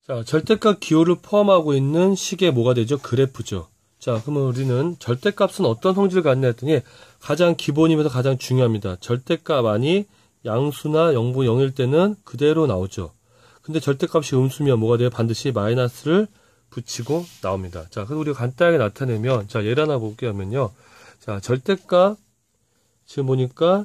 자, 절대값 기호를 포함하고 있는 식의 뭐가 되죠? 그래프죠. 자, 그러면 우리는 절대값은 어떤 성질을 갖냐 했더니 가장 기본이면서 가장 중요합니다. 절대값 안이 양수나 0분 0일 때는 그대로 나오죠. 근데 절대값이 음수면 뭐가 돼요? 반드시 마이너스를 붙이고 나옵니다. 자, 그래서 우리가 간단하게 나타내면, 자, 예를 하나 볼게요 하면요. 자, 절대값, 지금 보니까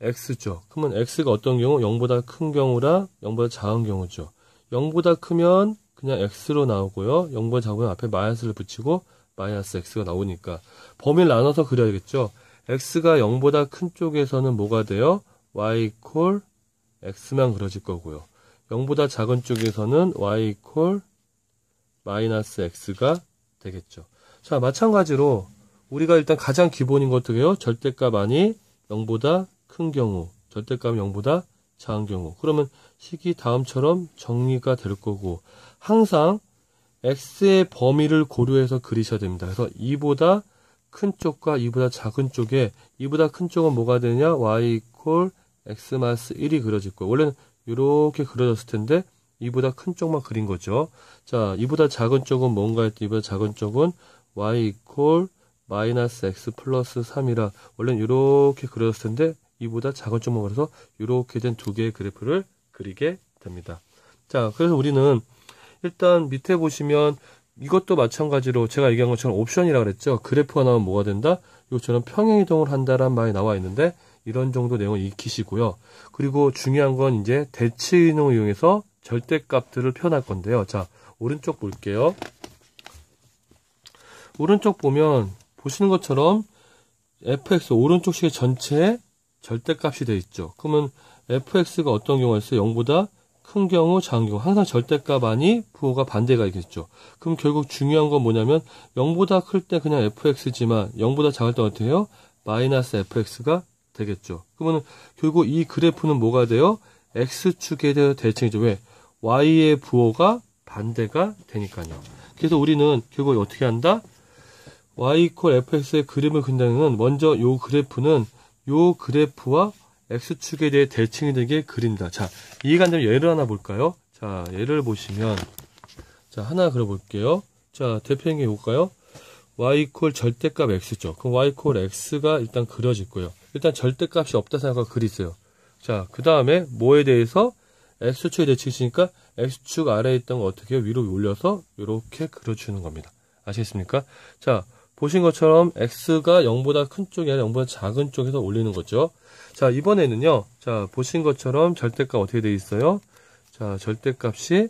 x죠. 그러면 x가 어떤 경우? 0보다 큰 경우랑 0보다 작은 경우죠. 0보다 크면 그냥 x로 나오고요. 0보다 작으면 앞에 마이너스를 붙이고 마이너스 x가 나오니까 범위를 나눠서 그려야겠죠. x가 0보다 큰 쪽에서는 뭐가 돼요? y equal x만 그려질 거고요. 0보다 작은 쪽에서는 y equal 마이너스 x가 되겠죠. 자, 마찬가지로 우리가 일단 가장 기본인 것 어떻게 해요? 절대값 안이 0보다 큰 경우, 절대값이 0보다 작은 경우. 그러면 식이 다음처럼 정리가 될 거고, 항상 x의 범위를 고려해서 그리셔야 됩니다. 그래서 2보다 큰 쪽과 2보다 작은 쪽에 2보다 큰 쪽은 뭐가 되냐? y equal x 마이너스 1이 그려질 거예요. 원래는 이렇게 그려졌을 텐데 2보다 큰 쪽만 그린 거죠. 자, 2보다 작은 쪽은 뭔가 했더니 2보다 작은 쪽은 y equal 마이너스 x 플러스 3이라 원래는 이렇게 그려졌을 텐데 2보다 작은 쪽만 그려서 이렇게 된 두 개의 그래프를 그리게 됩니다. 자, 그래서 우리는 일단 밑에 보시면 이것도 마찬가지로 제가 얘기한 것처럼 옵션이라고 그랬죠. 그래프가 나오면 뭐가 된다? 이것처럼 평행이동을 한다라는 말이 나와 있는데 이런 정도 내용을 익히시고요. 그리고 중요한 건 이제 대칭이동을 이용해서 절대값들을 표현할 건데요. 자, 오른쪽 볼게요. 오른쪽 보면 보시는 것처럼 fx 오른쪽 식의 전체에 절대값이 되어 있죠. 그러면 fx가 어떤 경우가 있어요? 0보다 큰 경우, 작은 경우. 항상 절대값 아니 부호가 반대가 있겠죠. 그럼 결국 중요한 건 뭐냐면 0보다 클 때 그냥 fx지만 0보다 작을 때 어떻게 해요? 마이너스 fx가 되겠죠. 그러면 결국 이 그래프는 뭐가 돼요? x축에 대한 대칭이죠. 왜? y의 부호가 반대가 되니까요. 그래서 우리는 결국 어떻게 한다? y equal fx의 그림을 그린다는 건 먼저 요 그래프는 요 그래프와 x축에 대해 대칭이 되게 그린다. 자, 이해가 안 되면 예를 하나 볼까요? 자, 예를 보시면 자, 하나 그려볼게요. 자, 대표행위 볼까요? y equal 절대값 x죠. 그럼 y equal x가 일단 그려질 거예요. 일단 절대값이 없다 생각하고 그리세요. 자, 그 다음에 뭐에 대해서 x축에 대칭이니까 x축 아래에 있던 거 어떻게 해요? 위로 올려서 이렇게 그려주는 겁니다. 아시겠습니까? 자, 보신 것처럼 x가 0보다 큰 쪽이 아니라 0보다 작은 쪽에서 올리는 거죠. 자, 이번에는요. 자, 보신 것처럼 절대값 어떻게 되어 있어요? 자, 절대값이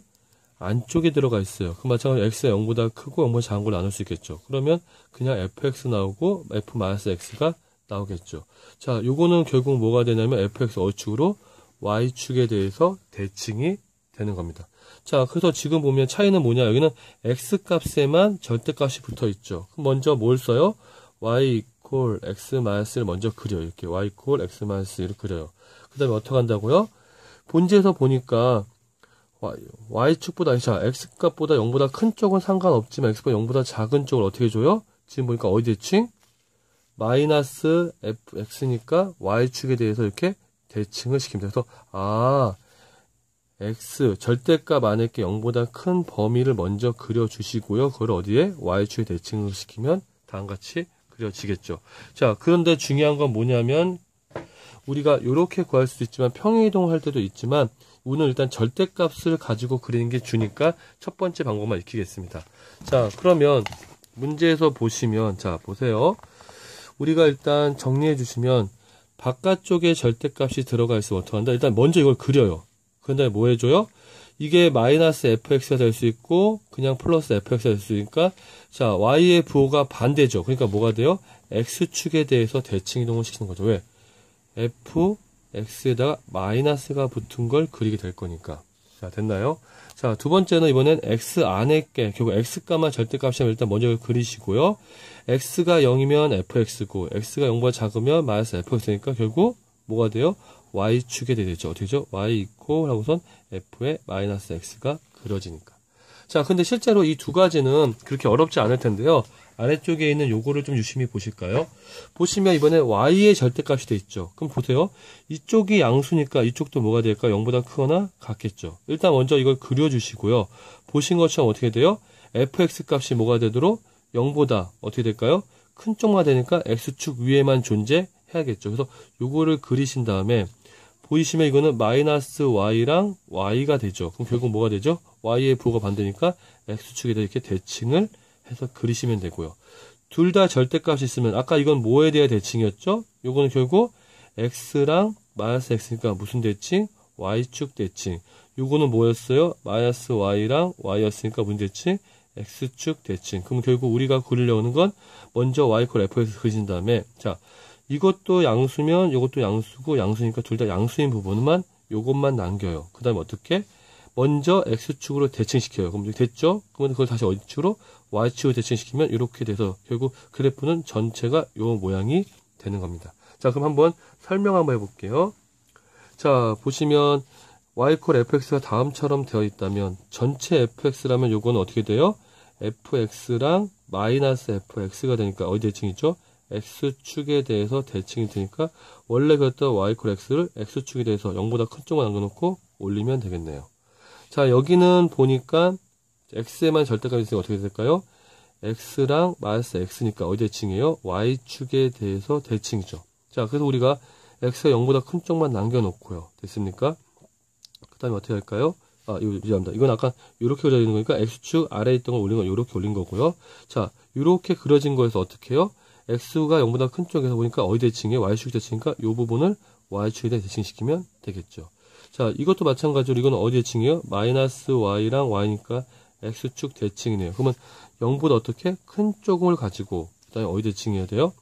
안쪽에 들어가 있어요. 그 마찬가지로 x가 0보다 크고 0보다 작은 걸 나눌 수 있겠죠. 그러면 그냥 fx 나오고 f-x가 나오겠죠. 자, 요거는 결국 뭐가 되냐면 fx 어축으로 y축에 대해서 대칭이 되는 겁니다. 자, 그래서 지금 보면 차이는 뭐냐? 여기는 x값에만 절대값이 붙어 있죠. 그럼 먼저 뭘 써요? y equal x-를 먼저 그려요. 이렇게 y equal x-를 그려요. 그 다음에 어떻게 한다고요? 본질에서 보니까 y축보다, 자, x값보다 0보다 큰 쪽은 상관없지만 x보다 0보다 작은 쪽을 어떻게 줘요? 지금 보니까 어디 대칭? 마이너스 fx니까 y축에 대해서 이렇게 대칭을 시킵니다. 그래서 x 절대값 안에 게 0보다 큰 범위를 먼저 그려주시고요. 그걸 어디에? y축에 대칭을 시키면 다음같이 그려지겠죠. 자, 그런데 중요한 건 뭐냐면 우리가 이렇게 구할 수도 있지만 평행이동을 할 때도 있지만 오늘 일단 절대값을 가지고 그리는 게 주니까 첫 번째 방법만 익히겠습니다. 자, 그러면 문제에서 보시면 자, 보세요. 우리가 일단 정리해 주시면 바깥쪽에 절대값이 들어가 있으면 어떻게 한다? 일단 먼저 이걸 그려요. 그 다음에 뭐 해줘요? 이게 마이너스 fx가 될 수 있고 그냥 플러스 fx가 될 수 있으니까 자, y의 부호가 반대죠. 그러니까 뭐가 돼요? x축에 대해서 대칭 이동을 시키는 거죠. 왜? fx에다가 마이너스가 붙은 걸 그리게 될 거니까. 자, 됐나요? 자, 두 번째는 이번엔 x 안에 게 결국 x값만 절대값이면 일단 먼저 그리시고요. x가 0이면 fx고 x가 0보다 작으면 마이너스 fx니까 결국 뭐가 돼요? y축에 되겠죠. 어떻게 되죠? y equal 하고선 f의 마이너스 x가 그려지니까. 자, 근데 실제로 이 두 가지는 그렇게 어렵지 않을 텐데요. 아래쪽에 있는 요거를 좀 유심히 보실까요? 보시면 이번에 y의 절대값이 돼 있죠. 그럼 보세요. 이쪽이 양수니까 이쪽도 뭐가 될까? 0보다 크거나 같겠죠. 일단 먼저 이걸 그려주시고요. 보신 것처럼 어떻게 돼요? fx 값이 뭐가 되도록 0보다 어떻게 될까요? 큰 쪽만 되니까 x축 위에만 존재해야겠죠. 그래서 요거를 그리신 다음에 보이시면 이거는 마이너스 y랑 y가 되죠. 그럼 결국 뭐가 되죠? y의 부호가 반대니까 x축에다 이렇게 대칭을 해서 그리시면 되고요. 둘 다 절대값이 있으면 아까 이건 뭐에 대한 대칭이었죠? 요거는 결국 x랑 마이너스 x니까 무슨 대칭? y축 대칭. 요거는 뭐였어요? 마이너스 y랑 y였으니까 무슨 대칭? x축 대칭. 그럼 결국 우리가 그리려는 건 먼저 y 콜 fx 그리신 다음에 자 이것도 양수면 이것도 양수고 양수니까 둘 다 양수인 부분만 요것만 남겨요. 그 다음에 어떻게? 먼저 x축으로 대칭시켜요. 그럼 됐죠? 그러면 그걸 다시 어디축으로? y축으로 대칭시키면 이렇게 돼서 결국 그래프는 전체가 요 모양이 되는 겁니다. 자, 그럼 한번 설명 한번 해볼게요. 자, 보시면 y 콜 fx가 다음처럼 되어 있다면 전체 fx라면 요거는 어떻게 돼요? fx랑 마이너스 fx가 되니까 어디 대칭이죠? x축에 대해서 대칭이 되니까 원래 그랬던 y 콜 x를 x축에 대해서 0보다 큰 쪽만 남겨놓고 올리면 되겠네요. 자, 여기는 보니까 x에만 절대값이 있으니까 어떻게 될까요? x랑 마이너스 x니까 어디 대칭이에요? y축에 대해서 대칭이죠. 자, 그래서 우리가 x가 0보다 큰 쪽만 남겨놓고요. 됐습니까? 그 다음에 어떻게 할까요? 미안합니다. 이건 아까 이렇게 그려져 있는 거니까 x축 아래에 있던 걸 올린 건 이렇게 올린 거고요. 자, 이렇게 그려진 거에서 어떻게 해요? x가 0보다 큰 쪽에서 보니까 어디 대칭이에요? y축 대칭이니까 이 부분을 y축에 대칭시키면 되겠죠. 자, 이것도 마찬가지로 이건 어디 대칭이에요? 마이너스 y랑 y니까 x축 대칭이네요. 그러면 0보다 어떻게? 큰 쪽을 가지고 그 다음에 어디 대칭해야 돼요?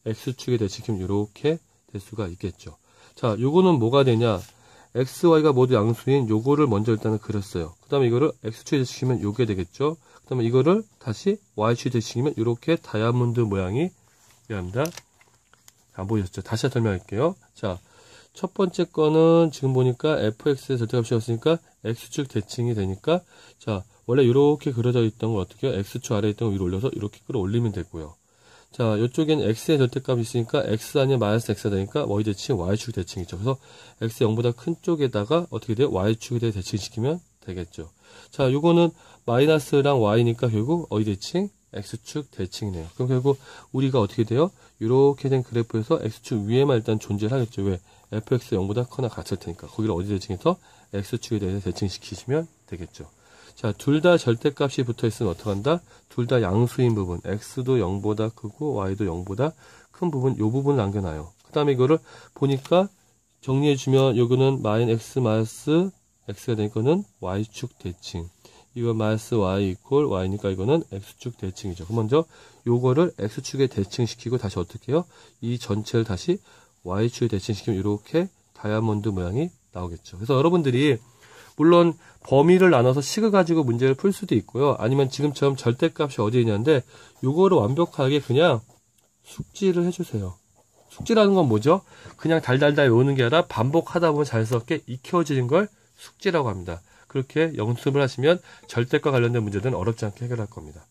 x축에 대칭시키면 이렇게 될 수가 있겠죠. 자, 요거는 뭐가 되냐? x, y가 모두 양수인 요거를 먼저 일단은 그렸어요. 그 다음에 이거를 x축에 대칭시키면 요게 되겠죠. 그 다음에 이거를 다시 y축에 대칭시키면 이렇게 다이아몬드 모양이 합니다. 안 보이셨죠? 다시 설명할게요. 자, 첫 번째 거는 지금 보니까 fx의 절대값이었으니까 x축 대칭이 되니까 자, 원래 이렇게 그려져 있던 걸 어떻게 해요? x축 아래에 있던 걸 위로 올려서 이렇게 끌어올리면 되고요. 자, 이쪽엔 x의 절대값이 있으니까 x 아니면 마이너스 x가 되니까 y 대칭, y축 대칭이죠. 그래서 x 0보다 큰 쪽에다가 어떻게 돼요? y축에 대해 대칭시키면 되겠죠. 자, 요거는 마이너스랑 y니까 결국 어디 대칭? x축 대칭이네요. 그럼 결국 우리가 어떻게 돼요? 이렇게 된 그래프에서 x축 위에만 일단 존재를 하겠죠. 왜? fx 0보다 커나 같을 테니까. 거기를 어디 대칭해서 x축에 대해서 대칭시키시면 되겠죠. 자, 둘 다 절대값이 붙어 있으면 어떡한다? 둘 다 양수인 부분, x도 0보다 크고 y도 0보다 큰 부분, 요 부분을 남겨놔요. 그 다음에 이거를 보니까 정리해주면 요거는 x 마이너스 x가 되니까 이거는 y축 대칭. 이거 마이너스 y 이퀄 y니까 이거는 x축 대칭이죠. 그럼 먼저 요거를 x축에 대칭시키고 다시 어떻게 해요? 이 전체를 다시 y축에 대칭시키면 이렇게 다이아몬드 모양이 나오겠죠. 그래서 여러분들이 물론 범위를 나눠서 식을 가지고 문제를 풀 수도 있고요. 아니면 지금처럼 절대값이 어디에 있냐인데 요거를 완벽하게 그냥 숙지를 해주세요. 숙지라는 건 뭐죠? 그냥 달달달 외우는 게 아니라 반복하다 보면 자연스럽게 익혀지는 걸 숙지라고 합니다. 그렇게 연습을 하시면 절대과 관련된 문제들은 어렵지 않게 해결할 겁니다.